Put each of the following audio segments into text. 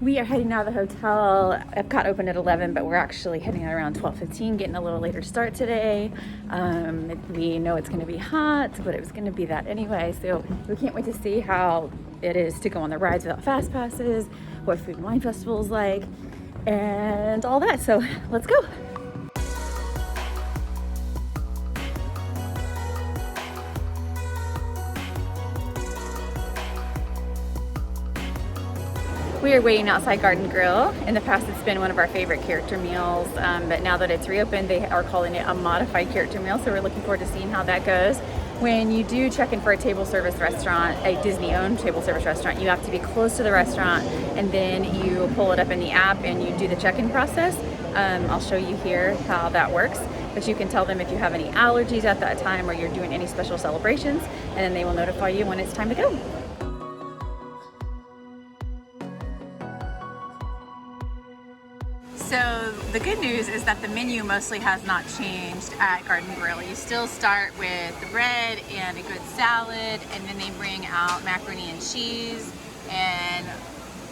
We are heading out of the hotel. Epcot opened at 11, but we're actually heading out around 12:15, getting a little later start today. We know it's going to be hot, but it was going to be that anyway, so we can't wait to see how it is to go on the rides without fast passes, what Food and Wine Festival is like, and all that. So let's go. We are waiting outside Garden Grill. In the past, it's been one of our favorite character meals, but now that it's reopened, they are calling it a modified character meal, so we're looking forward to seeing how that goes. When you do check in for a table service restaurant, a Disney-owned table service restaurant, you have to be close to the restaurant, and then you pull it up in the app and you do the check-in process. I'll show you here how that works, but you can tell them if you have any allergies at that time or you're doing any special celebrations, and then they will notify you when it's time to go. So the good news is that the menu mostly has not changed at Garden Grill. You still start with the bread and a good salad, and then they bring out macaroni and cheese and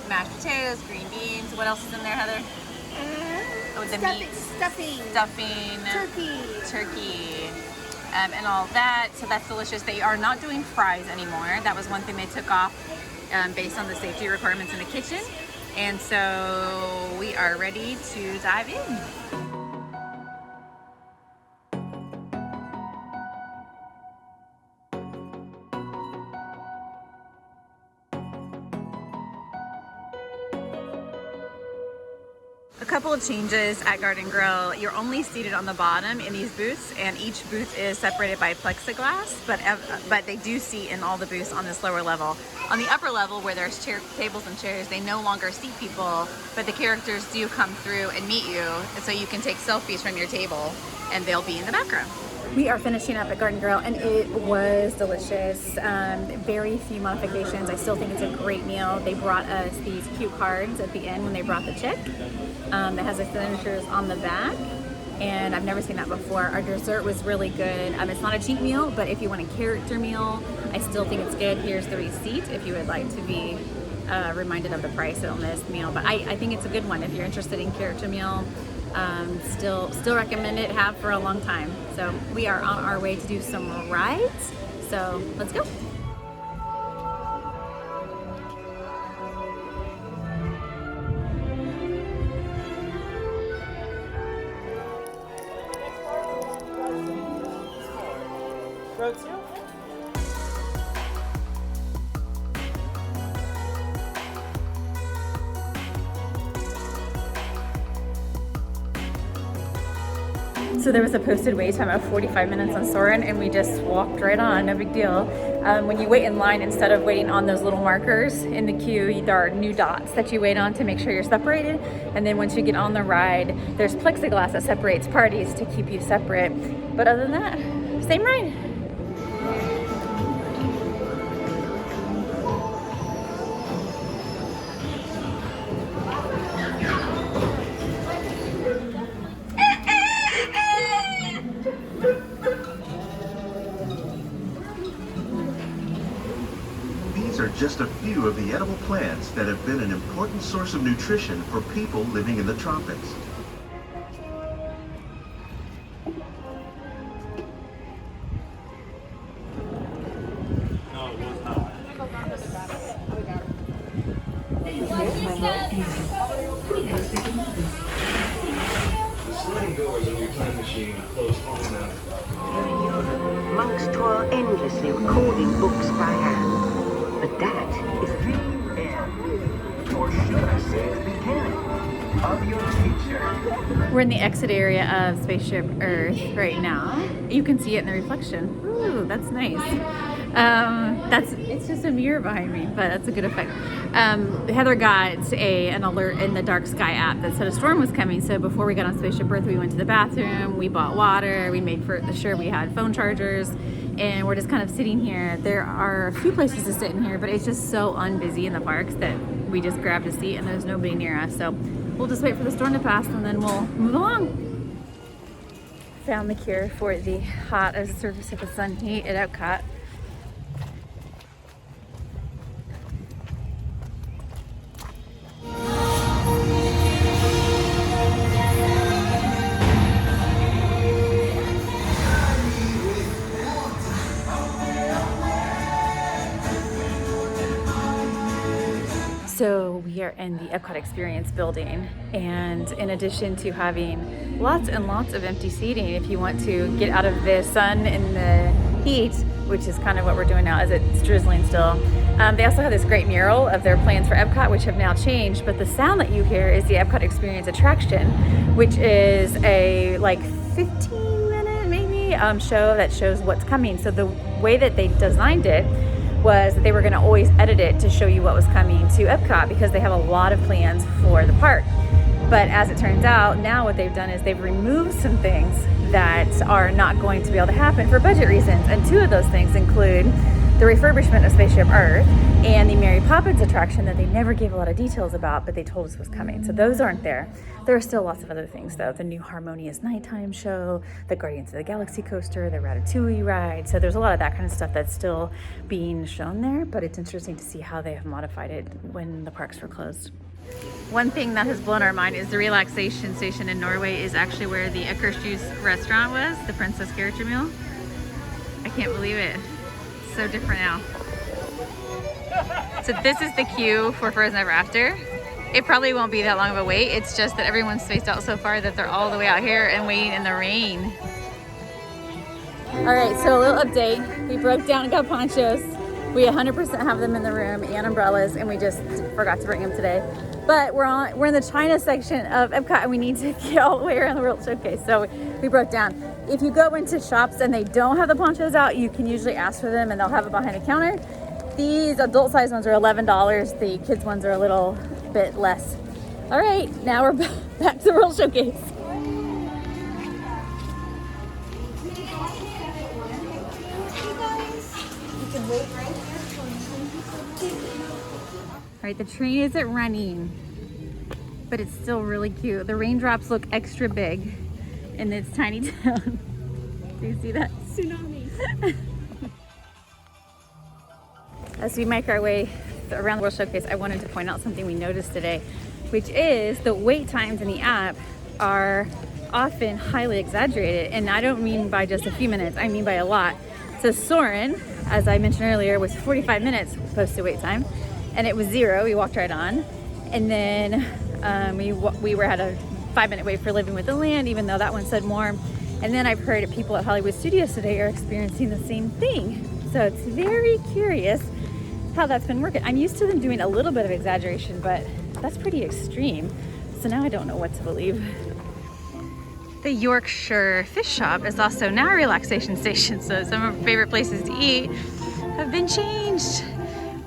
mashed potatoes, green beans. What else is in there, Heather? Oh, the meat. Stuffing. Turkey. And all that. So that's delicious. They are not doing fries anymore. That was one thing they took off based on the safety requirements in the kitchen. And so we are ready to dive in. A couple of changes at Garden Grill. You're only seated on the bottom in these booths, and each booth is separated by plexiglass, but they do seat in all the booths on this lower level. On the upper level, where there's tables and chairs, they no longer seat people, but the characters do come through and meet you, and so you can take selfies from your table, and they'll be in the background. We are finishing up at Garden Grill, and it was delicious. Very few modifications. I still think it's a great meal. They brought us these cute cards at the end when they brought the chick. That has the signatures on the back, and I've never seen that before. Our dessert was really good. It's not a cheap meal, but if you want a character meal, I still think it's good. Here's the receipt if you would like to be reminded of the price on this meal. But I think it's a good one if you're interested in character meal. Still recommend it, have for a long time. So we are on our way to do some rides, so let's go. So there was a posted wait time of 45 minutes on Soarin, and we just walked right on, no big deal. When you wait in line, instead of waiting on those little markers in the queue, there are new dots that you wait on to make sure you're separated. And then once you get on the ride, there's plexiglass that separates parties to keep you separate. But other than that, same ride. Are just a few of the edible plants that have been an important source of nutrition for people living in the tropics. Sliding doors on your time machine close all enough. Monks toil endlessly recording books by hand. But that is the end, or should I say the beginning, of your future. We're in the exit area of Spaceship Earth right now. You can see it in the reflection. Ooh, that's nice. It's just a mirror behind me, but that's a good effect. Heather got an alert in the Dark Sky app that said a storm was coming, so before we got on Spaceship Earth, we went to the bathroom, we bought water, we made sure we had phone chargers, and we're just kind of sitting here. There are a few places to sit in here, but it's just so unbusy in the parks that we just grabbed a seat and there's nobody near us, so we'll just wait for the storm to pass and then we'll move along. Found the cure for the hot as a surface of the sun heat at Epcot. we are in the Epcot Experience building, and in addition to having lots and lots of empty seating, if you want to get out of the sun and the heat, which is kind of what we're doing now as it's drizzling still, they also have this great mural of their plans for Epcot, which have now changed, but the sound that you hear is the Epcot Experience attraction, which is a like 15-minute maybe show that shows what's coming. So the way that they designed it was that they were going to always edit it to show you what was coming to Epcot, because they have a lot of plans for the park. But as it turns out, now what they've done is they've removed some things that are not going to be able to happen for budget reasons. And two of those things include the refurbishment of Spaceship Earth and the Mary Poppins attraction that they never gave a lot of details about, but they told us was coming. So those aren't there. There are still lots of other things though. The new Harmonious Nighttime show, the Guardians of the Galaxy coaster, the Ratatouille ride. So there's a lot of that kind of stuff that's still being shown there, but it's interesting to see how they have modified it when the parks were closed. One thing that has blown our mind is the relaxation station in Norway is actually where the Eckershus restaurant was, the Princess character meal. I can't believe it. It's so different now. So this is the queue for Frozen Ever After. It probably won't be that long of a wait. It's just that everyone's spaced out so far that they're all the way out here and waiting in the rain. All right, so a little update. We broke down and got ponchos. We 100% have them in the room and umbrellas, and we just forgot to bring them today. But we're in the China section of Epcot, and we need to get all the way around the World Showcase. So we broke down. If you go into shops and they don't have the ponchos out, you can usually ask for them and they'll have it behind the counter. These adult size ones are $11. The kids ones are a little bit less. All right, now we're back to the World Showcase. All right, the train isn't running, but it's still really cute. The raindrops look extra big in this tiny town. Do you see that? Tsunami. As we make our way around the World Showcase, I wanted to point out something we noticed today, which is the wait times in the app are often highly exaggerated. And I don't mean by just a few minutes, I mean by a lot. So Soarin', as I mentioned earlier, was 45 minutes posted wait time, and it was 0. We walked right on. And then we were at a 5-minute wait for Living with the Land, even though that one said more. And then I've heard people at Hollywood Studios today are experiencing the same thing. So it's very curious how that's been working. I'm used to them doing a little bit of exaggeration, but that's pretty extreme. So now I don't know what to believe. The Yorkshire Fish Shop is also now a relaxation station, so some of our favorite places to eat have been changed.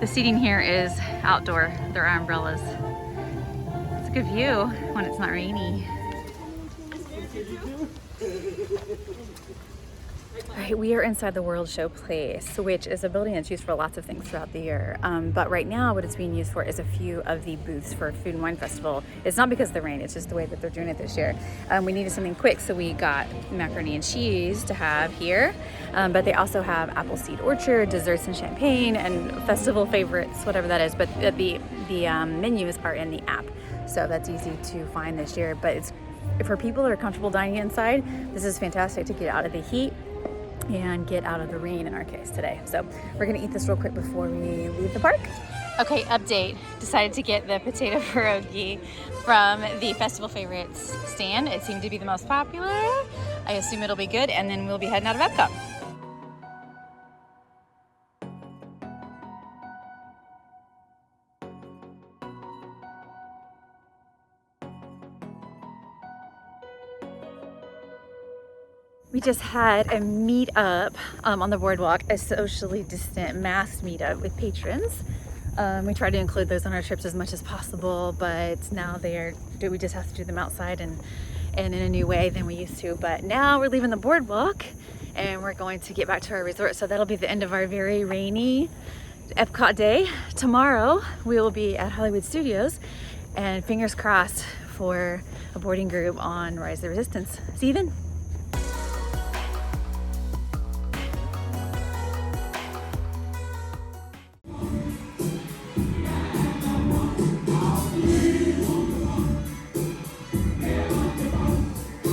The seating here is outdoor. There are umbrellas. It's a good view when it's not rainy. All right, we are inside the World Showplace, which is a building that's used for lots of things throughout the year. But right now, what it's being used for is a few of the booths for Food and Wine Festival. It's not because of the rain, it's just the way that they're doing it this year. We needed something quick, so we got macaroni and cheese to have here. But they also have Appleseed Orchard, desserts and champagne, and festival favorites, whatever that is. But the menus are in the app, so that's easy to find this year. But it's for people that are comfortable dining inside, this is fantastic to get out of the heat and get out of the rain in our case today. So we're gonna eat this real quick before we leave the park. Okay, update. Decided to get the potato pierogi from the Festival Favorites stand. It seemed to be the most popular. I assume it'll be good, and then we'll be heading out of Epcot. We just had a meetup on the Boardwalk, a socially distant masked meetup with patrons. We try to include those on our trips as much as possible, but now we just have to do them outside and in a new way than we used to. But now we're leaving the Boardwalk and we're going to get back to our resort. So that'll be the end of our very rainy Epcot day. Tomorrow we will be at Hollywood Studios, and fingers crossed for a boarding group on Rise of the Resistance. See you then.